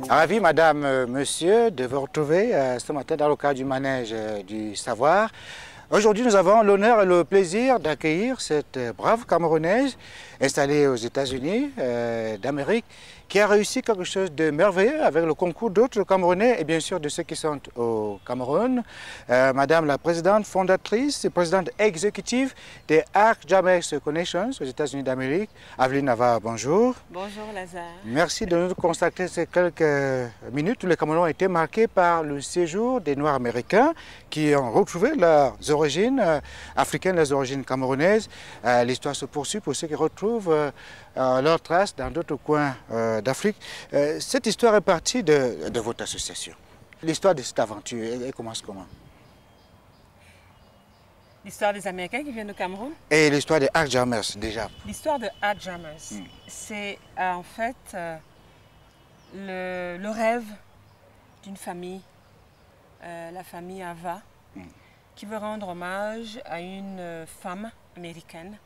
Ravi, madame, monsieur, de vous retrouver ce matin dans le cadre du manège du savoir. Aujourd'hui, nous avons l'honneur et le plaisir d'accueillir cette brave Camerounaise installée aux États-Unis d'Amérique qui a réussi quelque chose de merveilleux avec le concours d'autres Camerounais et bien sûr de ceux qui sont au Cameroun. Madame la présidente fondatrice et présidente exécutive des ArcJamers Connections aux États-Unis d'Amérique, Aveline Nava, bonjour. Bonjour Lazare. Merci de nous consacrer ces quelques minutes où les Camerounais ont été marqués par le séjour des Noirs américains qui ont retrouvé leurs origines africaines, leurs origines camerounaises. L'histoire se poursuit pour ceux qui retrouvent leurs traces dans d'autres coins d'Afrique. Cette histoire est partie de votre association. L'histoire de cette aventure, elle commence comment? L'histoire des Américains qui viennent au Cameroun? Et l'histoire des ArcJamers déjà. L'histoire de ArcJamers, c'est en fait le rêve d'une famille, la famille Ava, qui veut rendre hommage à une femme américaine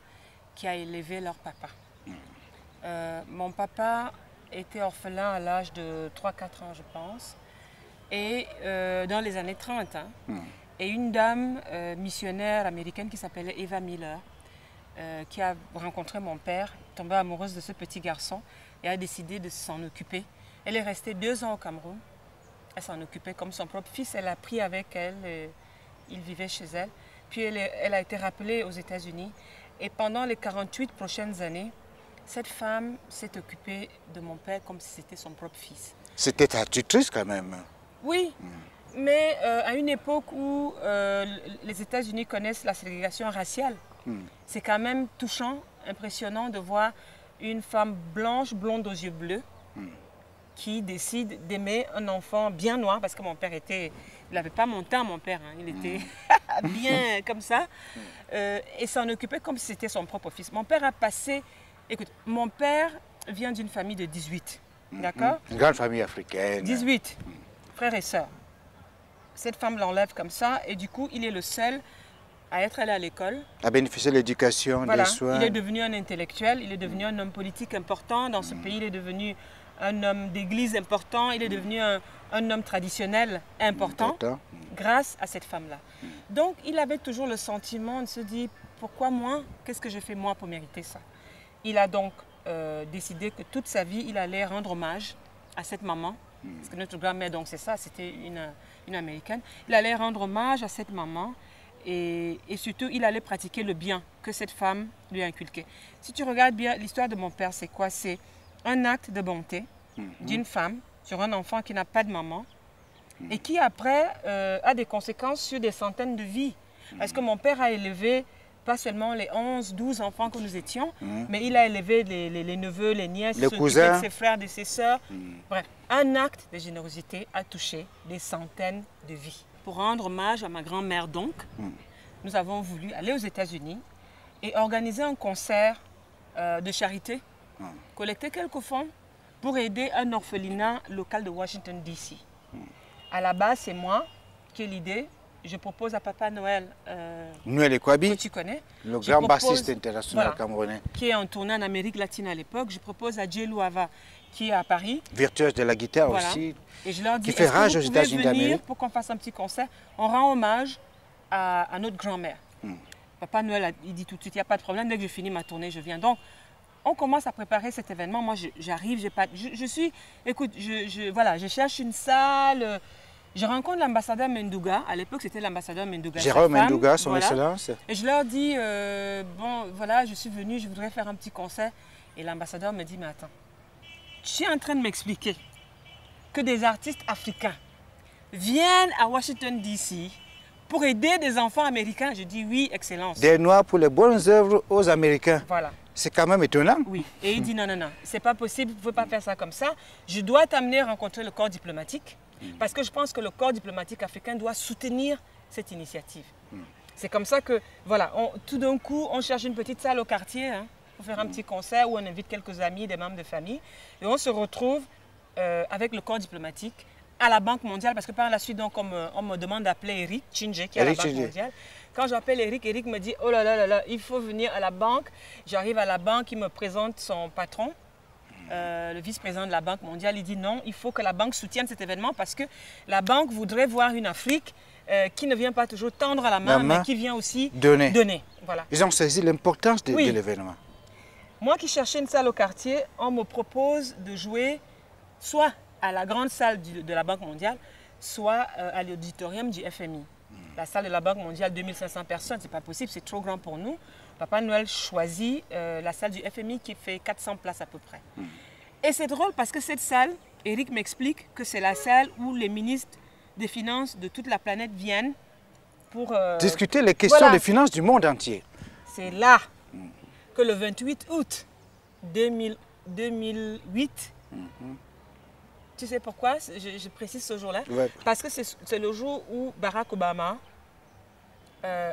qui a élevé leur papa. Mon papa était orphelin à l'âge de 3-4 ans, je pense, et dans les années 30. Et une dame missionnaire américaine qui s'appelait Eva Miller, qui a rencontré mon père, tombée amoureuse de ce petit garçon et a décidé de s'en occuper. Elle est restée 2 ans au Cameroun. Elle s'en occupait comme son propre fils. Elle a pris avec elle, il vivait chez elle. Puis elle a été rappelée aux États-Unis. Et pendant les 48 prochaines années, cette femme s'est occupée de mon père comme si c'était son propre fils. C'était ta tutrice quand même. Oui, mais à une époque où les États-Unis connaissent la ségrégation raciale, c'est quand même touchant, impressionnant de voir une femme blanche, blonde aux yeux bleus, qui décide d'aimer un enfant bien noir, parce que mon père était... Il n'avait pas mon teint, mon père, hein, il était bien comme ça, et s'en occupait comme si c'était son propre fils. Mon père a passé... Écoute, mon père vient d'une famille de 18, d'accord? Une grande famille africaine. 18, frères et sœurs. Cette femme l'enlève comme ça, et du coup, il est le seul à être allé à l'école. À bénéficier de l'éducation, voilà, des soins. Il est devenu un intellectuel, il est devenu un homme politique important dans ce pays, il est devenu un homme d'église important, il est devenu un homme traditionnel important grâce à cette femme-là. Donc, il avait toujours le sentiment de se dire, pourquoi moi? Qu'est-ce que j'ai fait moi pour mériter ça? Il a donc décidé que toute sa vie, il allait rendre hommage à cette maman. Parce que notre grand-mère, donc c'est ça, c'était une Américaine. Il allait rendre hommage à cette maman et surtout, il allait pratiquer le bien que cette femme lui a inculqué. Si tu regardes bien, l'histoire de mon père, c'est quoi? C'est un acte de bonté d'une femme sur un enfant qui n'a pas de maman et qui après a des conséquences sur des centaines de vies. Parce que mon père a élevé pas seulement les 11, 12 enfants que nous étions, mais il a élevé les neveux, les nièces, les cousins, de ses frères, de ses sœurs. Bref, un acte de générosité a touché des centaines de vies. Pour rendre hommage à ma grand-mère donc, nous avons voulu aller aux États-Unis et organiser un concert de charité, collecter quelques fonds pour aider un orphelinat local de Washington, D.C. À la base, c'est moi qui ai l'idée. Je propose à Papa Noël, Noël Ekwabi, que tu connais, le grand bassiste international camerounais, qui est en tournée en Amérique latine à l'époque. Je propose à Djelou Ava, qui est à Paris, virtuose de la guitare aussi, et je leur dis, qui fait rage aux États-Unis d'Amérique, pour qu'on fasse un petit concert. On rend hommage à notre grand-mère. Papa Noël, il dit tout de suite, il n'y a pas de problème, dès que je finis ma tournée, je viens. Donc, on commence à préparer cet événement. Moi, j'arrive, écoute, voilà, je cherche une salle. Je rencontre l'ambassadeur Mendouga. À l'époque, c'était l'ambassadeur Mendouga. Jérôme Mendouga, son excellence. Et je leur dis, bon, voilà, je suis venue, je voudrais faire un petit concert. Et l'ambassadeur me dit, mais attends, tu es en train de m'expliquer que des artistes africains viennent à Washington, D.C. pour aider des enfants américains? Je dis, oui, excellence. Des Noirs pour les bonnes œuvres aux Américains. Voilà. C'est quand même étonnant. Oui. Et il dit, non, non, non, c'est pas possible, vous ne pouvez pas faire ça comme ça. Je dois t'amener à rencontrer le corps diplomatique. Parce que je pense que le corps diplomatique africain doit soutenir cette initiative. C'est comme ça que, voilà, tout d'un coup, on cherche une petite salle au quartier hein, pour faire un petit concert où on invite quelques amis, des membres de famille. Et on se retrouve avec le corps diplomatique à la Banque mondiale. Parce que par la suite, donc, on me demande d'appeler Eric Tchingé, qui est à la Banque mondiale. Quand j'appelle Eric, Eric me dit, oh là là là là, il faut venir à la banque. J'arrive à la banque, il me présente son patron. Le vice-président de la Banque mondiale, il dit non, il faut que la banque soutienne cet événement parce que la banque voudrait voir une Afrique qui ne vient pas toujours tendre à la main, mais qui vient aussi donner. Voilà. Ils ont saisi l'importance de l'événement. Moi qui cherchais une salle au quartier, on me propose de jouer soit à la grande salle de la Banque mondiale, soit à l'auditorium du FMI. La salle de la Banque mondiale, 2500 personnes, c'est pas possible, c'est trop grand pour nous. Papa Noël choisit la salle du FMI qui fait 400 places à peu près. Et c'est drôle parce que cette salle, Eric m'explique que c'est la salle où les ministres des Finances de toute la planète viennent pour... discuter les questions des finances du monde entier. C'est là que le 28 août 2008, tu sais pourquoi je précise ce jour-là? Parce que c'est le jour où Barack Obama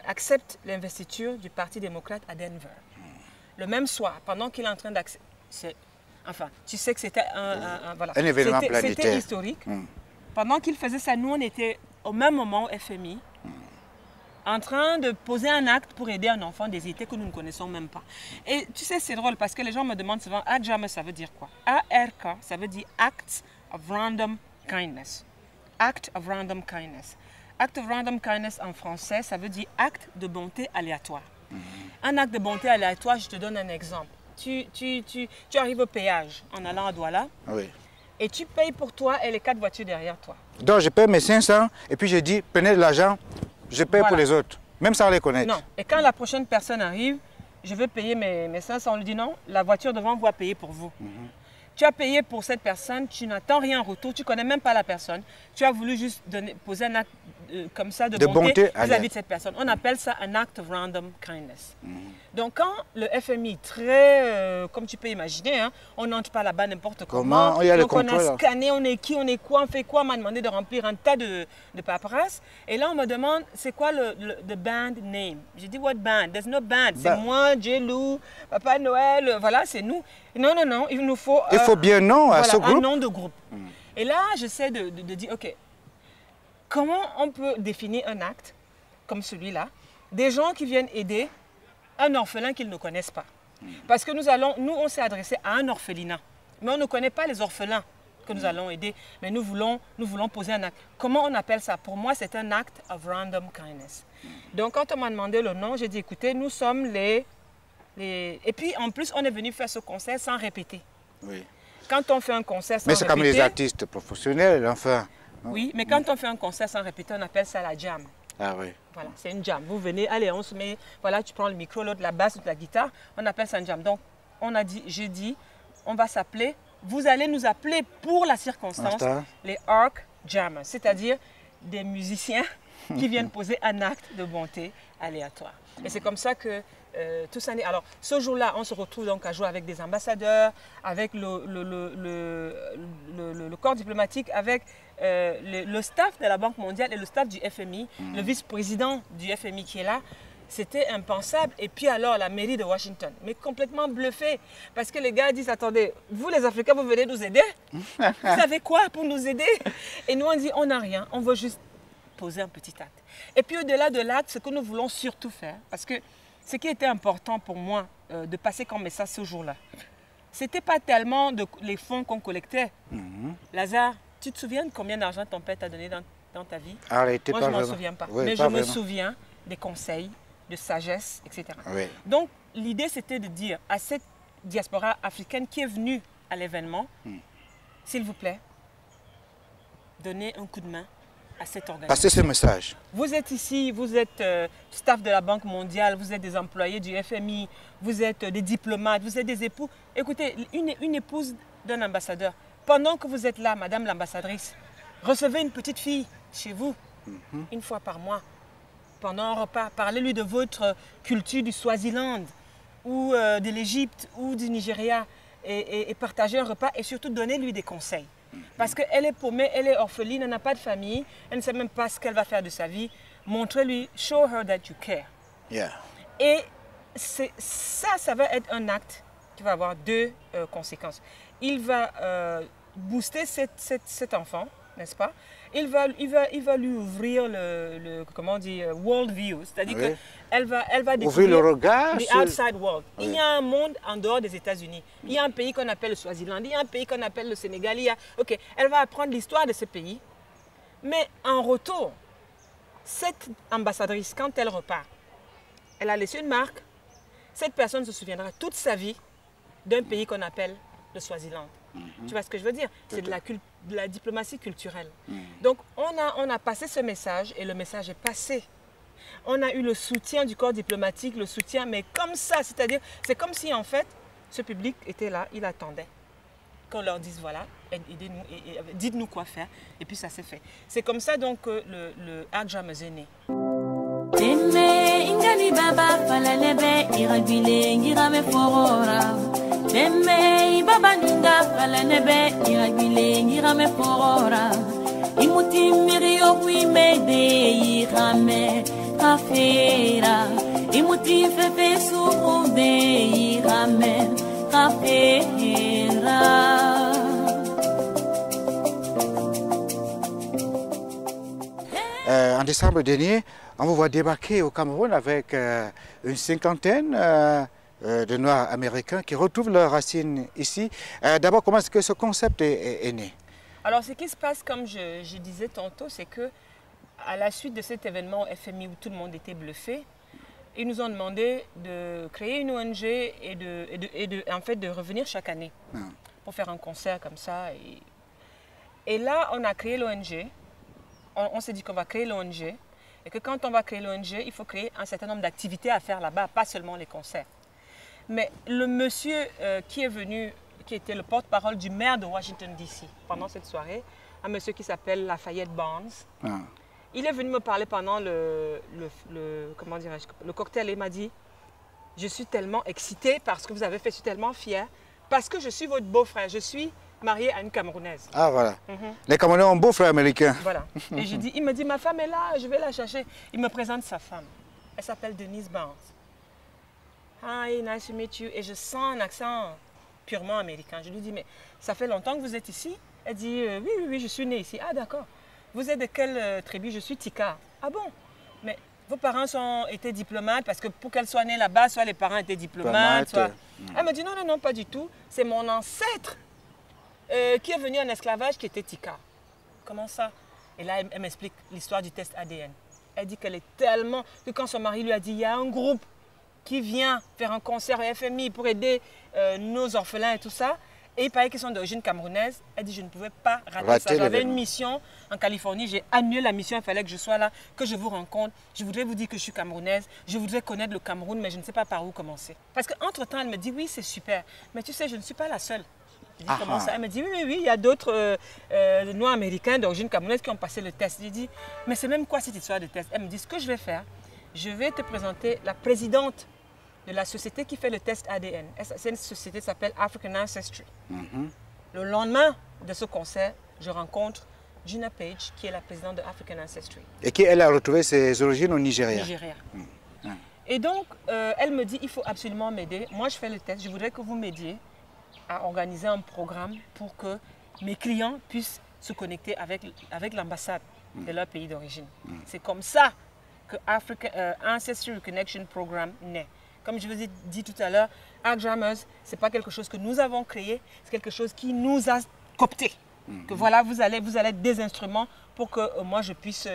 accepte l'investiture du Parti démocrate à Denver. Le même soir, pendant qu'il est en train d'accepter... Enfin, tu sais que c'était un événement planétaire. C'était historique. Pendant qu'il faisait ça, nous, on était au même moment au FMI, en train de poser un acte pour aider un enfant déshérité que nous ne connaissons même pas. Et tu sais, c'est drôle parce que les gens me demandent souvent, ARK, ça veut dire quoi? ARK, ça veut dire Acts of Random Kindness. Act of Random Kindness. Act of Random Kindness en français, ça veut dire acte de bonté aléatoire. Un acte de bonté aléatoire, je te donne un exemple. Tu arrives au péage en allant à Douala et tu payes pour toi et les 4 voitures derrière toi. Donc je paye mes 500 et puis je dis, prenez de l'argent, je paye pour les autres, même sans les connaître. Non, et quand la prochaine personne arrive, je vais payer mes 500, on lui dit non, la voiture devant va payer pour vous. Tu as payé pour cette personne, tu n'attends rien en retour, tu ne connais même pas la personne. Tu as voulu juste poser un acte comme ça de bonté vis-à-vis de cette personne. On appelle ça un act of random kindness. Donc quand le FMI, très, comme tu peux imaginer, hein, on n'entre pas là-bas n'importe comment. Donc on a scanné, on est qui, on est quoi, on fait quoi. On m'a demandé de remplir un tas de paperasses. Et là on me demande, c'est quoi le band name? J'ai dit, what band? There's no band. C'est moi, J-Lou, Papa Noël, voilà, c'est nous. Non, non, non, il nous faut... il faut bien un nom à ce groupe. Un nom de groupe. Et là, j'essaie de dire, OK, comment on peut définir un acte comme celui-là, des gens qui viennent aider un orphelin qu'ils ne connaissent pas. Parce que nous, on s'est adressé à un orphelinat, mais on ne connaît pas les orphelins que nous allons aider, mais nous voulons poser un acte. Comment on appelle ça? Pour moi, c'est un acte of random kindness. Donc, quand on m'a demandé le nom, j'ai dit, écoutez, nous sommes les... Et puis, en plus, on est venu faire ce concert sans répéter. Oui. Quand on fait un concert sans répéter... Mais c'est comme les artistes professionnels, enfin. Oui, mais quand on fait un concert sans répéter, on appelle ça la jam. Ah oui. Voilà, c'est une jam. Vous venez, allez, on se met... Voilà, tu prends le micro, l'autre la basse, l'autre la guitare. On appelle ça une jam. Donc, j'ai dit, on va s'appeler... Vous allez nous appeler pour la circonstance les ARK Jammers, c'est-à-dire des musiciens qui viennent poser un acte de bonté aléatoire. Et c'est comme ça que tout ça... Alors, ce jour-là, on se retrouve donc à jouer avec des ambassadeurs, avec le corps diplomatique, avec le staff de la Banque mondiale et le staff du FMI, le vice-président du FMI qui est là. C'était impensable. Et puis alors, la mairie de Washington, mais complètement bluffée. Parce que les gars disent, attendez, vous les Africains, vous venez nous aider? Vous savez quoi pour nous aider? Et nous, on dit, on n'a rien, on veut juste poser un petit acte. Et puis au-delà de l'acte, ce que nous voulons surtout faire, parce que ce qui était important pour moi de passer comme message ce jour-là, c'était pas tellement les fonds qu'on collectait. Lazare, tu te souviens de combien d'argent ton père t'a donné dans ta vie? Moi, je ne m'en souviens pas. Oui, mais je me souviens des conseils, de sagesse, etc. Oui. Donc, l'idée, c'était de dire à cette diaspora africaine qui est venue à l'événement, s'il vous plaît, donnez un coup de main à cette organisation. Passez ce message. Vous êtes ici, vous êtes staff de la Banque mondiale, vous êtes des employés du FMI, vous êtes des diplomates, vous êtes des époux. Écoutez, une épouse d'un ambassadeur, pendant que vous êtes là, madame l'ambassadrice, recevez une petite fille chez vous, une fois par mois, pendant un repas. Parlez-lui de votre culture du Swaziland, ou de l'Égypte, ou du Nigeria, et partagez un repas, et surtout donnez-lui des conseils. Parce qu'elle est paumée, elle est orpheline, elle n'a pas de famille, elle ne sait même pas ce qu'elle va faire de sa vie. Montrez-lui, show her that you care. Yeah. Et ça va être un acte qui va avoir deux conséquences. Il va booster cet enfant, n'est-ce pas? Il va lui ouvrir comment on dit, world view, c'est-à-dire qu'elle va découvrir le regard the outside world. Il y a un monde en dehors des États-Unis. Il y a un pays qu'on appelle le Swaziland, il y a un pays qu'on appelle le Sénégal. Ok, elle va apprendre l'histoire de ce pays. Mais en retour, cette ambassadrice, quand elle repart, elle a laissé une marque. Cette personne se souviendra toute sa vie d'un pays qu'on appelle le Swaziland. Tu vois ce que je veux dire? C'est de la diplomatie culturelle. Donc, on a passé ce message et le message est passé. On a eu le soutien du corps diplomatique, le soutien, mais comme ça, c'est-à-dire, c'est comme si en fait, ce public était là, il attendait qu'on leur dise voilà, aidez-nous, dites-nous quoi faire, et puis ça s'est fait. C'est comme ça donc que le Agjamas est né. Deme baba ninga fala nebe iragile ngirame forora imuti mirio kuimede irame kafera imuti fefe suude irame kafera. En décembre dernier, on vous voit débarquer au Cameroun avec une cinquantaine de Noirs américains qui retrouvent leurs racines ici. D'abord, comment est-ce que ce concept est né? Alors, ce qui se passe, comme je disais tantôt, c'est que à la suite de cet événement au FMI où tout le monde était bluffé, ils nous ont demandé de créer une ONG et en fait, de revenir chaque année pour faire un concert comme ça. Et là, on a créé l'ONG. On s'est dit qu'on va créer l'ONG et que quand on va créer l'ONG, il faut créer un certain nombre d'activités à faire là-bas, pas seulement les concerts. Mais le monsieur qui est venu, qui était le porte-parole du maire de Washington, D.C. pendant cette soirée, un monsieur qui s'appelle Lafayette Barnes, il est venu me parler pendant comment dirais-je, le cocktail et il m'a dit « Je suis tellement excitée parce que vous avez fait, je suis tellement fière parce que je suis votre beau-frère, je suis mariée à une Camerounaise. » Ah voilà, les Camerounais ont un beau-frère américain. Voilà, et il me dit « Ma femme est là, je vais la chercher. » Il me présente sa femme, elle s'appelle Denise Barnes. Hi, nice to meet you. Et je sens un accent purement américain. Je lui dis, mais ça fait longtemps que vous êtes ici? Elle dit, oui, je suis née ici. Ah, d'accord. Vous êtes de quelle tribu? Je suis Tika. Ah bon? Mais vos parents étaient diplomates parce que pour qu'elle soit née là-bas, soit les parents étaient diplomates, soit... Elle me dit, non, pas du tout. C'est mon ancêtre qui est venu en esclavage qui était Tika. Comment ça? Et là, elle m'explique l'histoire du test ADN. Elle dit qu'elle est tellement... que quand son mari lui a dit, il y a un groupe qui vient faire un concert au FMI pour aider nos orphelins et tout ça. Et il paraît qu'ils sont d'origine camerounaise. Elle dit, je ne pouvais pas rater ça. J'avais une mission en Californie, j'ai annulé la mission, il fallait que je sois là, que je vous rencontre. Je voudrais vous dire que je suis camerounaise, je voudrais connaître le Cameroun, mais je ne sais pas par où commencer. Parce qu'entre-temps, elle me dit, oui, c'est super, mais tu sais, je ne suis pas la seule. Je dis, comment ça? Elle me dit, oui, il y a d'autres Noirs américains d'origine camerounaise qui ont passé le test. Je dis, mais c'est même quoi cette histoire de test? Elle me dit, ce que je vais faire, je vais te présenter la présidente de la société qui fait le test ADN. Cette société s'appelle African Ancestry. Le lendemain de ce concert, je rencontre Gina Page, qui est la présidente de African Ancestry. Et qui, elle, a retrouvé ses origines au Nigeria. Et donc, elle me dit, il faut absolument m'aider. Moi, je fais le test. Je voudrais que vous m'aidiez à organiser un programme pour que mes clients puissent se connecter avec l'ambassade de leur pays d'origine. C'est comme ça que African Ancestry Reconnection Program naît. Comme je vous ai dit tout à l'heure, Agjamas, ce n'est pas quelque chose que nous avons créé, c'est quelque chose qui nous a coopté. Que voilà, vous allez être des instruments pour que moi je puisse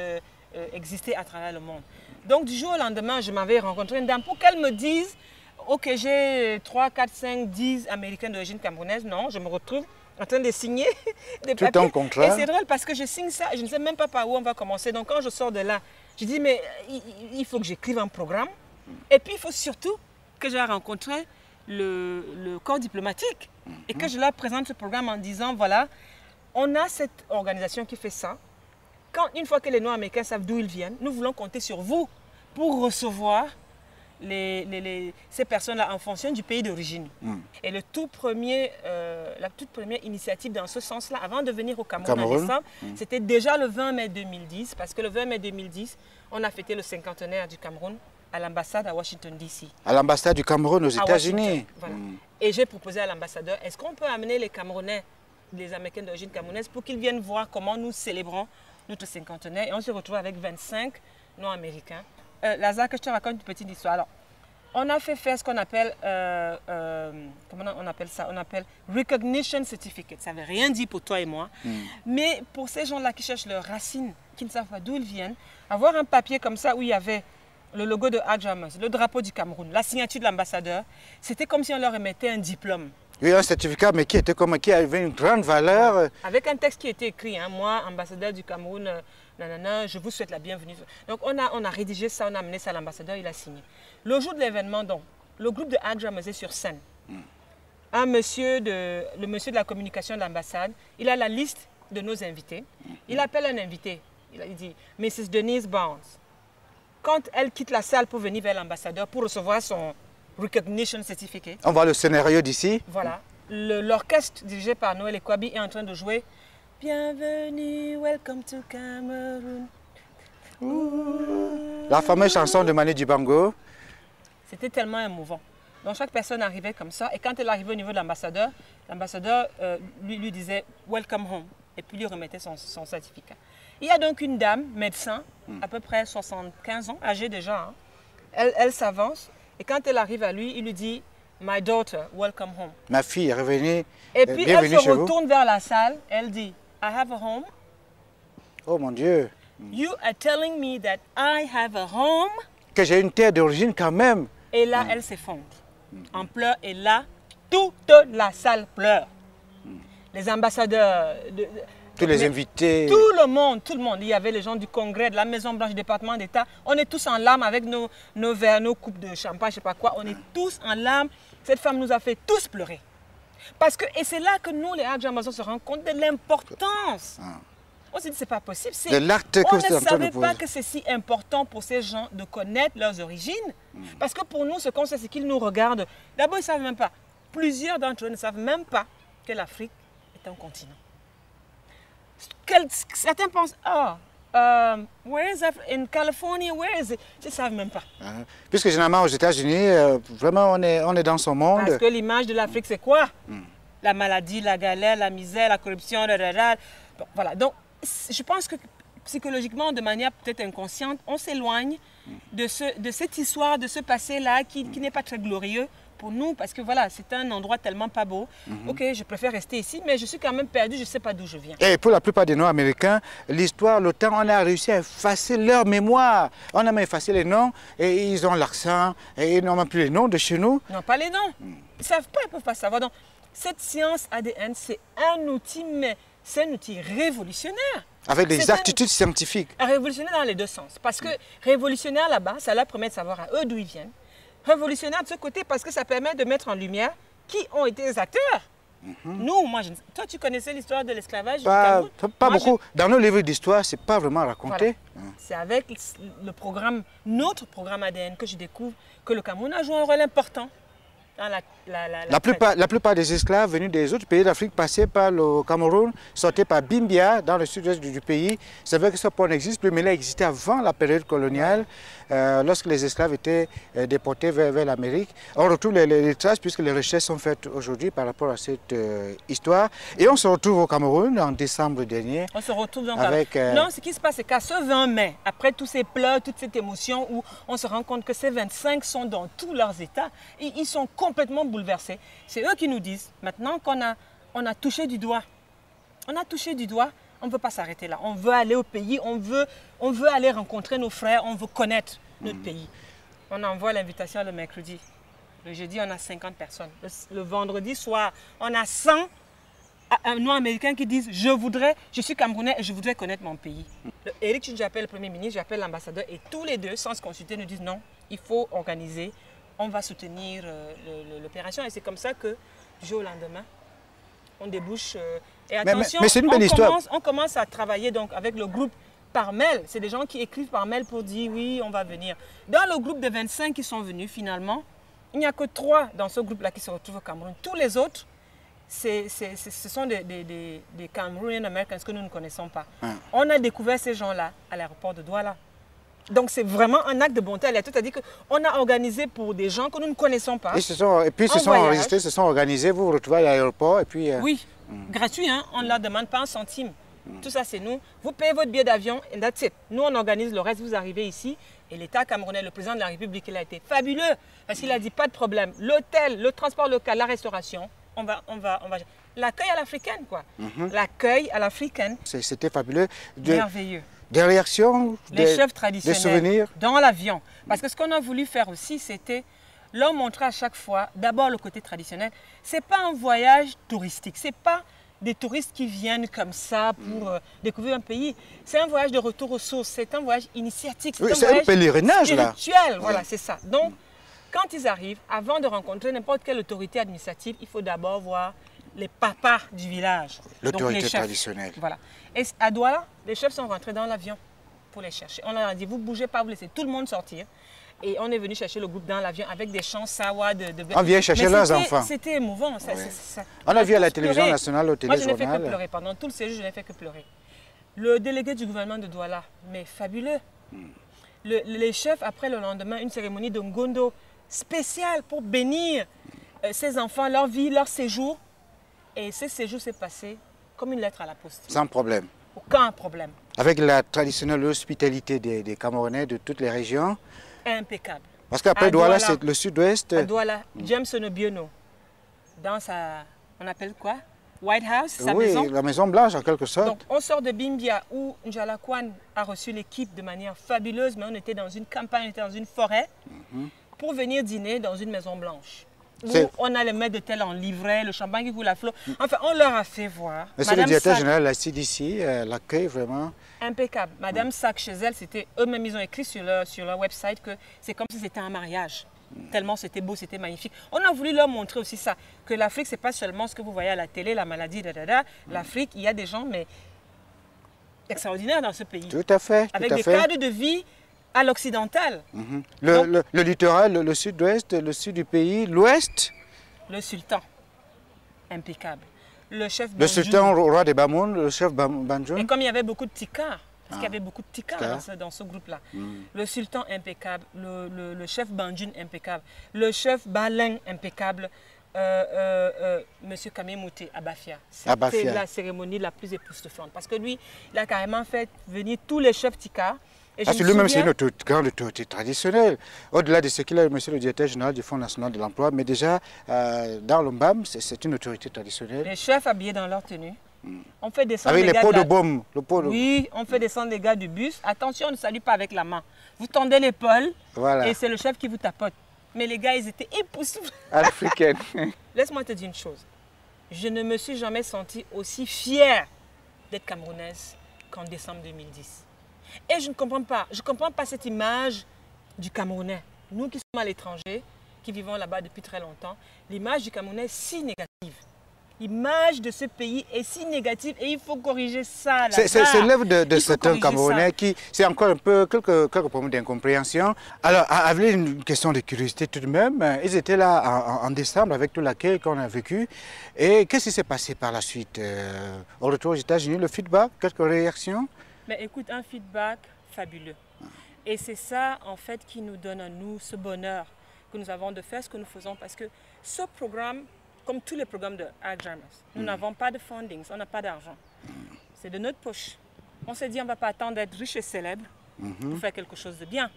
exister à travers le monde. Donc du jour au lendemain, je m'avais rencontré une dame pour qu'elle me dise, ok, j'ai 3, 4, 5, 10 Américains d'origine camerounaise. Non, je me retrouve en train de signer des papiers. Tout un contrat. Et c'est drôle parce que je signe ça, je ne sais même pas par où on va commencer. Donc quand je sors de là, je dis, mais il faut que j'écrive un programme. Et puis il faut surtout que je rencontre le corps diplomatique et que je leur présente ce programme en disant, voilà, on a cette organisation qui fait ça. Une fois que les Nord-Américains savent d'où ils viennent, nous voulons compter sur vous pour recevoir ces personnes-là en fonction du pays d'origine. Et la toute première initiative dans ce sens-là, avant de venir au Cameroun en décembre, c'était déjà le 20 mai 2010, parce que le 20 mai 2010, on a fêté le 50e du Cameroun à l'ambassade à Washington, D.C. À l'ambassade du Cameroun aux États-Unis. Voilà. Et j'ai proposé à l'ambassadeur, est-ce qu'on peut amener les Camerounais, les Américains d'origine camerounaise, pour qu'ils viennent voir comment nous célébrons notre 50e. Et on se retrouve avec 25 non-américains. Lazare, que je te raconte une petite histoire. Alors, on a fait faire ce qu'on appelle, comment on appelle ça? On appelle Recognition Certificate. Ça ne veut rien dire pour toi et moi. Mais pour ces gens-là qui cherchent leurs racines, qui ne savent pas d'où ils viennent, avoir un papier comme ça où il y avait le logo de Ajamas, le drapeau du Cameroun, la signature de l'ambassadeur, c'était comme si on leur remettait un diplôme. Oui, un certificat, mais qui avait une grande valeur. Avec un texte qui était écrit, hein, moi, ambassadeur du Cameroun, nanana, je vous souhaite la bienvenue. Donc on a rédigé ça, on a amené ça à l'ambassadeur, il a signé. Le jour de l'événement, donc, le groupe de Ajamas est sur scène. Le monsieur de la communication de l'ambassade, il a la liste de nos invités. Il appelle un invité, il dit, Mrs. Denise Barnes. Quand elle quitte la salle pour venir vers l'ambassadeur pour recevoir son Recognition Certificate. On voit le scénario d'ici. Voilà. L'orchestre dirigé par Noël Ekwabi est en train de jouer Bienvenue, welcome to Cameroon. La fameuse chanson de Manu Dibango. C'était tellement émouvant. Donc chaque personne arrivait comme ça et quand elle arrivait au niveau de l'ambassadeur, l'ambassadeur lui disait Welcome home et puis lui remettait son certificat. Il y a donc une dame, médecin, à peu près 75 ans, âgée déjà. Hein. Elle s'avance et quand elle arrive à lui, il lui dit My daughter, welcome home. Ma fille, revenez. Et puis elle se retourne vers la salle, elle dit I have a home. Oh mon Dieu. You are telling me that I have a home. Que j'ai une terre d'origine quand même. Et là, elle s'effondre en pleurs et là, toute la salle pleure. Les ambassadeurs, tous les invités. Tout le monde. Il y avait les gens du Congrès, de la Maison-Blanche, du département d'État. On est tous en larmes avec nos verres, nos coupes de champagne, je ne sais pas quoi. On est tous en larmes. Cette femme nous a fait tous pleurer. Parce que, et c'est là que nous, les Ajamas, on se rend compte de l'importance. On s'est dit, c'est pas possible. On ne savait pas que c'est si important pour ces gens de connaître leurs origines. Parce que pour nous, ce qu'on sait, c'est qu'ils nous regardent. D'abord, ils ne savent même pas. Plusieurs d'entre eux ne savent même pas que l'Afrique est un continent. Certains pensent, where is that? In California, where is it? Ils ne savent même pas. Puisque généralement aux États-Unis, vraiment on est dans son monde. Parce que l'image de l'Afrique, c'est quoi? La maladie, la galère, la misère, la corruption, bon, voilà. Donc, je pense que psychologiquement, de manière peut-être inconsciente, on s'éloigne de cette histoire, de ce passé-là qui n'est pas très glorieux pour nous, parce que voilà, c'est un endroit tellement pas beau. Ok, je préfère rester ici, mais je suis quand même perdu, je ne sais pas d'où je viens. Et pour la plupart des Nord-Américains, l'histoire, le temps, on a réussi à effacer leur mémoire. On a même effacé les noms, et ils ont l'accent, et ils n'ont même plus les noms de chez nous. Non, pas les noms. Ils ne savent pas, ils ne peuvent pas savoir. Donc, cette science ADN, c'est un outil, mais c'est un outil révolutionnaire. Avec des aptitudes scientifiques. Révolutionnaire dans les deux sens. Parce que révolutionnaire là-bas, ça leur permet de savoir à eux d'où ils viennent. Révolutionnaire de ce côté parce que ça permet de mettre en lumière qui ont été les acteurs. Nous, moi, toi, tu connaissais l'histoire de l'esclavage? Pas beaucoup. Dans nos livres d'histoire, ce n'est pas vraiment raconté. Voilà. C'est avec le programme, notre programme ADN, que je découvre que le Cameroun a joué un rôle important. La plupart des esclaves venus des autres pays d'Afrique passaient par le Cameroun, sortaient par Bimbia, dans le sud-est du pays. C'est vrai que ce port n'existe plus, mais il a existé avant la période coloniale, lorsque les esclaves étaient déportés vers l'Amérique. On retrouve les traces, puisque les recherches sont faites aujourd'hui par rapport à cette histoire. Et on se retrouve au Cameroun en décembre dernier. On se retrouve donc avec... Non, ce qui se passe, c'est qu'à ce 20 mai, après tous ces pleurs, toute cette émotion, où on se rend compte que ces 25 sont dans tous leurs états, et ils sont complètement bouleversés. C'est eux qui nous disent, maintenant qu'on a touché du doigt, on ne veut pas s'arrêter là. On veut aller au pays, on veut aller rencontrer nos frères, on veut connaître notre pays. On envoie l'invitation le mercredi. Le jeudi, on a 50 personnes. Le vendredi soir, on a 100 Nord-Américains qui disent « je suis Camerounais et je voudrais connaître mon pays ». Éric Tchundji appelle le Premier ministre, j'appelle l'ambassadeur et tous les deux, sans se consulter, nous disent « non, il faut organiser, on va soutenir l'opération ». Et c'est comme ça que, du jour au lendemain, on débouche. Et attention, mais c'est une belle histoire. On commence à travailler donc avec le groupe par mail. C'est des gens qui écrivent par mail pour dire « oui, on va venir ». Dans le groupe de 25 qui sont venus, finalement, il n'y a que 3 dans ce groupe-là qui se retrouvent au Cameroun. Tous les autres, ce sont des Cameroonian Americans que nous ne connaissons pas. On a découvert ces gens-là à l'aéroport de Douala. Donc c'est vraiment un acte de bonté. C'est-à-dire qu'on a organisé pour des gens que nous ne connaissons pas. Et puis ils se sont enregistrés, se sont organisés, vous vous retrouvez à l'aéroport et puis... Oui, gratuit, hein? On ne leur demande pas un centime. Tout ça c'est nous. Vous payez votre billet d'avion et that's it. Nous on organise le reste, vous arrivez ici. Et l'État camerounais, le président de la République, il a été fabuleux. Parce qu'il a dit pas de problème. L'hôtel, le transport local, la restauration, on va... L'accueil à l'africaine, quoi. L'accueil à l'africaine. C'était fabuleux. Merveilleux. Des réactions, les chefs traditionnels, des souvenirs. Dans l'avion. Parce que ce qu'on a voulu faire aussi, c'était leur montrer à chaque fois, d'abord le côté traditionnel. Ce n'est pas un voyage touristique. Ce n'est pas des touristes qui viennent comme ça pour découvrir un pays. C'est un voyage de retour aux sources. C'est un voyage initiatique. C'est un pèlerinage, là. Spirituel, voilà, c'est ça. Donc, quand ils arrivent, avant de rencontrer n'importe quelle autorité administrative, il faut d'abord voir les papas du village. L'autorité traditionnelle. Voilà. Et à Douala, les chefs sont rentrés dans l'avion pour les chercher. On leur a dit, vous ne bougez pas, vous laissez tout le monde sortir. Et on est venu chercher le groupe dans l'avion avec des chants sawa de... On vient chercher leurs enfants. C'était émouvant. On a vu à la télévision nationale, au téléjournal. Moi, je n'ai fait que pleurer. Pendant tout le séjour, je n'ai fait que pleurer. Le délégué du gouvernement de Douala, mais fabuleux. Les chefs, après le lendemain, une cérémonie de Ngondo spéciale pour bénir ces enfants, leur vie, leur séjour. Et ce séjour s'est passé comme une lettre à la poste. Sans problème. Aucun problème. Avec la traditionnelle hospitalité des Camerounais de toutes les régions. Impeccable. Parce qu'après Douala, c'est le sud-ouest. À Douala, James Onobiono, dans sa, on appelle quoi? White House, sa maison. Oui, la Maison Blanche en quelque sorte. Donc on sort de Bimbia où Njala Kwan a reçu l'équipe de manière fabuleuse, mais on était dans une campagne, on était dans une forêt pour venir dîner dans une Maison Blanche. Où on a les maîtres de tel en livret, le champagne qui coule à flot. Enfin, on leur a fait voir. Monsieur le directeur général de la CDC, l'accueil vraiment... Impeccable. Madame Sack, chez elle, c'était eux-mêmes, ils ont écrit sur leur website que c'est comme si c'était un mariage. Tellement c'était beau, c'était magnifique. On a voulu leur montrer aussi ça, que l'Afrique, ce n'est pas seulement ce que vous voyez à la télé, la maladie, L'Afrique, il y a des gens mais extraordinaires dans ce pays. Tout à fait. Avec des cadres de vie à l'occidental. Le littoral, le sud-ouest, le sud du pays, l'ouest. Le sultan, impeccable. Le chef Le sultan roi des Bamoun, le chef Banjoun. Et comme il y avait beaucoup de tikars, parce qu'il y avait beaucoup de tikars dans ce groupe-là. Le sultan impeccable, le chef Banjoun impeccable, le chef Baleng impeccable, Monsieur Kamemouté Abafia. C'était la cérémonie la plus époustouflante. Parce que lui, il a carrément fait venir tous les chefs tikars. Parce que lui-même, c'est une grande autorité traditionnelle. Au-delà de ce qu'il a, monsieur le directeur général du Fonds national de l'emploi, mais déjà, dans l'OMBAM, c'est une autorité traditionnelle. Les chefs habillés dans leur tenue. On fait descendre avec les pots de baume. Oui, on fait descendre les gars du bus. Attention, on ne salue pas avec la main. Vous tendez l'épaule et c'est le chef qui vous tapote. Mais les gars, ils étaient époustouflés. À l'africaine. Laisse-moi te dire une chose. Je ne me suis jamais sentie aussi fière d'être camerounaise qu'en décembre 2010. Et je ne comprends pas. Je ne comprends pas cette image du Camerounais. Nous qui sommes à l'étranger, qui vivons là-bas depuis très longtemps, l'image du Camerounais est si négative. L'image de ce pays est si négative et il faut corriger ça. C'est l'œuvre de certains Camerounais qui... C'est encore un peu quelques problèmes d'incompréhension. Alors, avec une question de curiosité tout de même, ils étaient là en décembre avec tout l'accueil qu'on a vécu. Et qu'est-ce qui s'est passé par la suite? Au retour aux États-Unis, le feedback, quelques réactions? Mais écoute, un feedback fabuleux. Et c'est ça, en fait, qui nous donne à nous ce bonheur que nous avons de faire ce que nous faisons. Parce que ce programme, comme tous les programmes de Alzheimer, nous n'avons pas de funding, on n'a pas d'argent. C'est de notre poche. On s'est dit, on ne va pas attendre d'être riche et célèbre pour faire quelque chose de bien.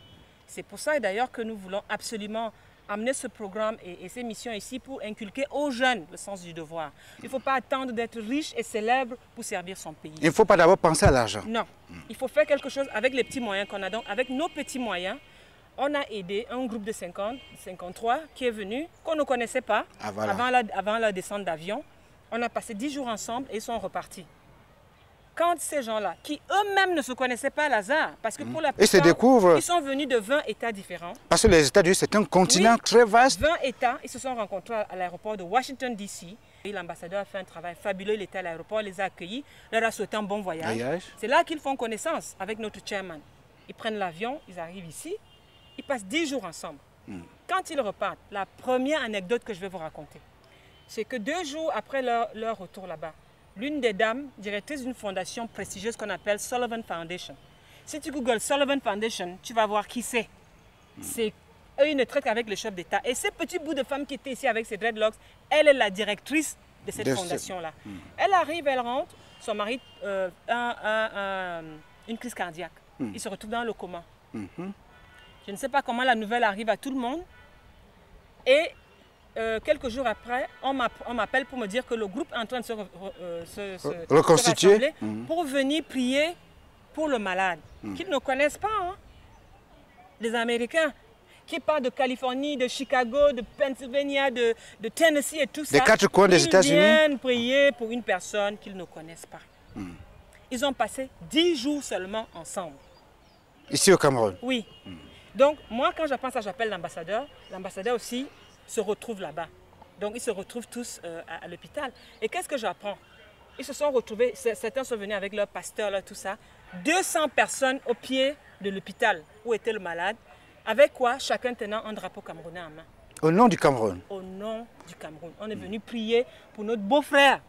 C'est pour ça d'ailleurs que nous voulons absolument amener ce programme et ces missions ici pour inculquer aux jeunes le sens du devoir. Il ne faut pas attendre d'être riche et célèbre pour servir son pays. Il ne faut pas d'abord penser à l'argent. Non. Il faut faire quelque chose avec les petits moyens qu'on a. Donc, avec nos petits moyens, on a aidé un groupe de 53 qui est venu, qu'on ne connaissait pas, voilà. avant la descente d'avion. On a passé 10 jours ensemble et ils sont repartis. Quand ces gens-là, qui eux-mêmes ne se connaissaient pas à Lazare, parce que pour la plupart, ils sont venus de 20 États différents. Parce que les États-Unis, c'est un continent très vaste. 20 États, ils se sont rencontrés à l'aéroport de Washington, D.C. L'ambassadeur a fait un travail fabuleux, il était à l'aéroport, les a accueillis, leur a souhaité un bon voyage. C'est là qu'ils font connaissance avec notre chairman. Ils prennent l'avion, ils arrivent ici, ils passent 10 jours ensemble. Quand ils repartent, la première anecdote que je vais vous raconter, c'est que 2 jours après leur retour là-bas, l'une des dames, directrice d'une fondation prestigieuse qu'on appelle Sullivan Foundation. Si tu googles Sullivan Foundation, tu vas voir qui c'est. C'est eux, ne traitent qu'avec le chef d'État. Et ce petit bout de femme qui était ici avec ses dreadlocks, elle est la directrice de cette fondation-là. Elle arrive, elle rentre, son mari a une crise cardiaque. Il se retrouve dans le coma. Je ne sais pas comment la nouvelle arrive à tout le monde. Et quelques jours après, on m'appelle pour me dire que le groupe est en train de se reconstituer pour venir prier pour le malade, qu'ils ne connaissent pas. Hein. Les Américains qui partent de Californie, de Chicago, de Pennsylvania, de Tennessee et tout ça. Des 4 coins des États-Unis. Ils viennent prier pour une personne qu'ils ne connaissent pas. Ils ont passé 10 jours seulement ensemble. Ici au Cameroun? Oui. Donc, moi, quand je pense à j'appelle l'ambassadeur, l'ambassadeur aussi se retrouve là-bas. Donc, ils se retrouvent tous à l'hôpital. Et qu'est-ce que j'apprends? Ils se sont retrouvés, certains sont venus avec leur pasteur, là, tout ça. 200 personnes au pied de l'hôpital où était le malade. Avec quoi? Chacun tenant un drapeau camerounais en main. Au nom du Cameroun? Au nom du Cameroun. On est venu prier pour notre beau-frère.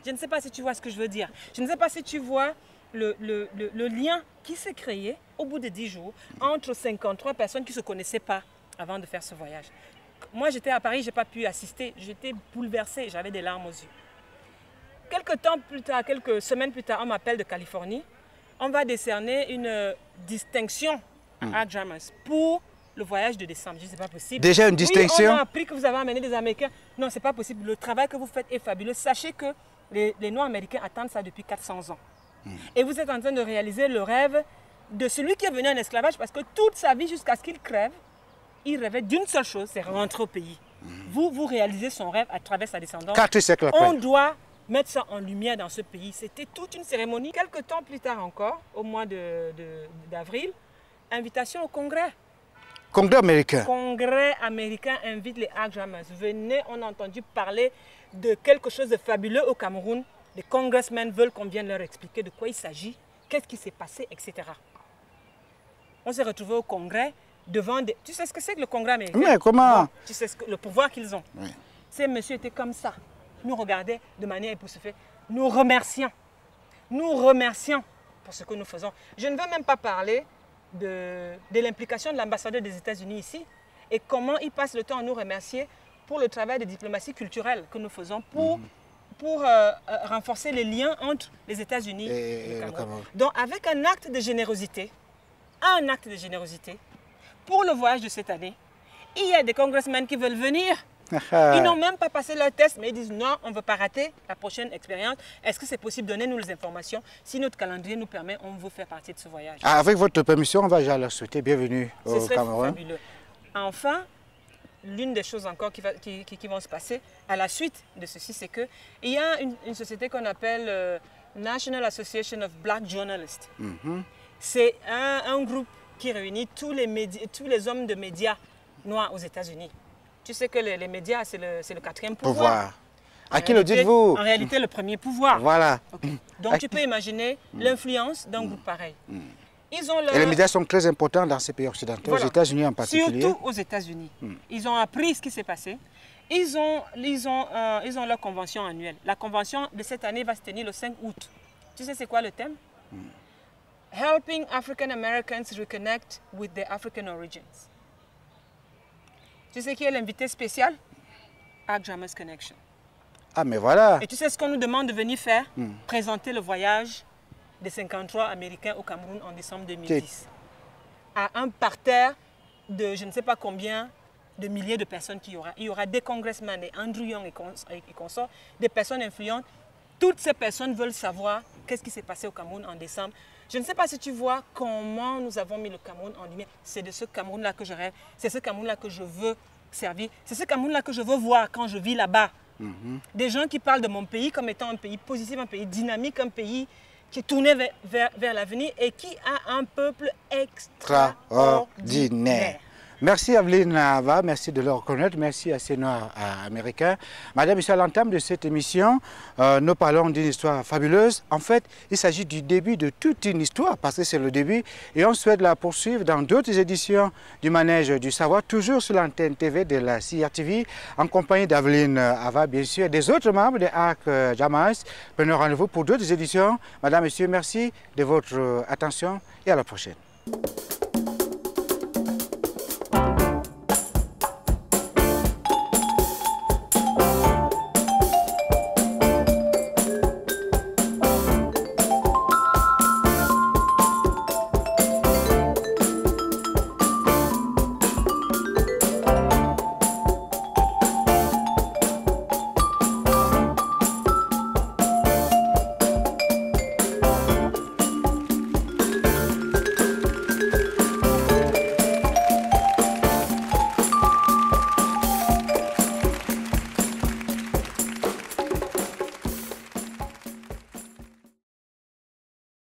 Je ne sais pas si tu vois ce que je veux dire. Je ne sais pas si tu vois le lien qui s'est créé au bout de 10 jours entre 53 personnes qui ne se connaissaient pas avant de faire ce voyage. Moi, j'étais à Paris, je n'ai pas pu assister. J'étais bouleversée, j'avais des larmes aux yeux. Quelques temps plus tard, quelques semaines plus tard, on m'appelle de Californie. On va décerner une distinction à Jammers pour le voyage de décembre. Je dis, c'est pas possible. Déjà une distinction? Oui, on a appris que vous avez amené des Américains. Non, c'est pas possible. Le travail que vous faites est fabuleux. Sachez que les Noirs américains attendent ça depuis 400 ans. Et vous êtes en train de réaliser le rêve de celui qui est venu en esclavage parce que toute sa vie, jusqu'à ce qu'il crève, il rêvait d'une seule chose, c'est rentrer au pays. Vous réalisez son rêve à travers sa descendance. 4 siècles après. On doit mettre ça en lumière dans ce pays. C'était toute une cérémonie. Quelques temps plus tard encore, au mois d'avril, invitation au Congrès. Congrès américain. Congrès américain invite les Jammers. Venez, on a entendu parler de quelque chose de fabuleux au Cameroun. Les congressmen veulent qu'on vienne leur expliquer de quoi il s'agit, qu'est-ce qui s'est passé, etc. On s'est retrouvés au Congrès devant des... Tu sais ce que c'est que le Congrès américain? Mais comment? Bon, tu sais le pouvoir qu'ils ont. Oui. Ces messieurs étaient comme ça. Nous regardaient de manière époustouflée. Nous remercions. Nous remercions pour ce que nous faisons. Je ne veux même pas parler de l'implication de l'ambassadeur des États-Unis ici et comment il passe le temps à nous remercier pour le travail de diplomatie culturelle que nous faisons pour renforcer les liens entre les États-Unis et le Cameroun. Donc avec un acte de générosité, pour le voyage de cette année, il y a des congressmen qui veulent venir. Ils n'ont même pas passé leur test, mais ils disent non, on ne veut pas rater la prochaine expérience. Est-ce que c'est possible? Donnez-nous les informations. Si notre calendrier nous permet, on veut faire partie de ce voyage. Avec votre permission, on va déjà leur souhaiter bienvenue au Cameroun. Fabuleux. Enfin, l'une des choses encore qui vont se passer à la suite de ceci, c'est qu'il y a une société qu'on appelle National Association of Black Journalists. C'est un groupe qui réunit tous les hommes de médias noirs aux États-Unis. Tu sais que les médias, c'est le 4e pouvoir. À qui le dites-vous? En réalité, le premier pouvoir. Voilà. Okay. Donc, tu peux imaginer l'influence d'un groupe pareil. Ils ont Et les médias sont très importants dans ces pays occidentaux, aux États-Unis en particulier. Surtout aux États-Unis. Ils ont appris ce qui s'est passé. Ils ont leur convention annuelle. La convention de cette année va se tenir le 5 août. Tu sais c'est quoi le thème? Helping African Americans reconnect with their African origins. Tu sais qui est l'invité spécial? Jammers Connection. Ah, mais voilà. Et tu sais ce qu'on nous demande de venir faire? Présenter le voyage des 53 Américains au Cameroun en décembre 2010. À un parterre de je ne sais pas combien de milliers de personnes qu'il y aura. Il y aura des congressmen, des Andrew Young et consorts, des personnes influentes. Toutes ces personnes veulent savoir qu'est-ce qui s'est passé au Cameroun en décembre. Je ne sais pas si tu vois comment nous avons mis le Cameroun en lumière. C'est de ce Cameroun-là que je rêve. C'est ce Cameroun-là que je veux servir. C'est ce Cameroun-là que je veux voir quand je vis là-bas. Des gens qui parlent de mon pays comme étant un pays positif, un pays dynamique, un pays qui est tourné vers l'avenir et qui a un peuple extraordinaire. Merci Aveline Ava, merci de le reconnaître, merci à ces Noirs américains. Madame, Monsieur, à l'entame de cette émission, nous parlons d'une histoire fabuleuse. En fait, il s'agit du début de toute une histoire, parce que c'est le début, et on souhaite la poursuivre dans d'autres éditions du Manège du Savoir, toujours sur l'antenne TV de la CRTV, en compagnie d'Aveline Ava, bien sûr, et des autres membres de Arc Jamas. Prenons rendez-vous pour d'autres éditions. Madame, Monsieur, merci de votre attention et à la prochaine.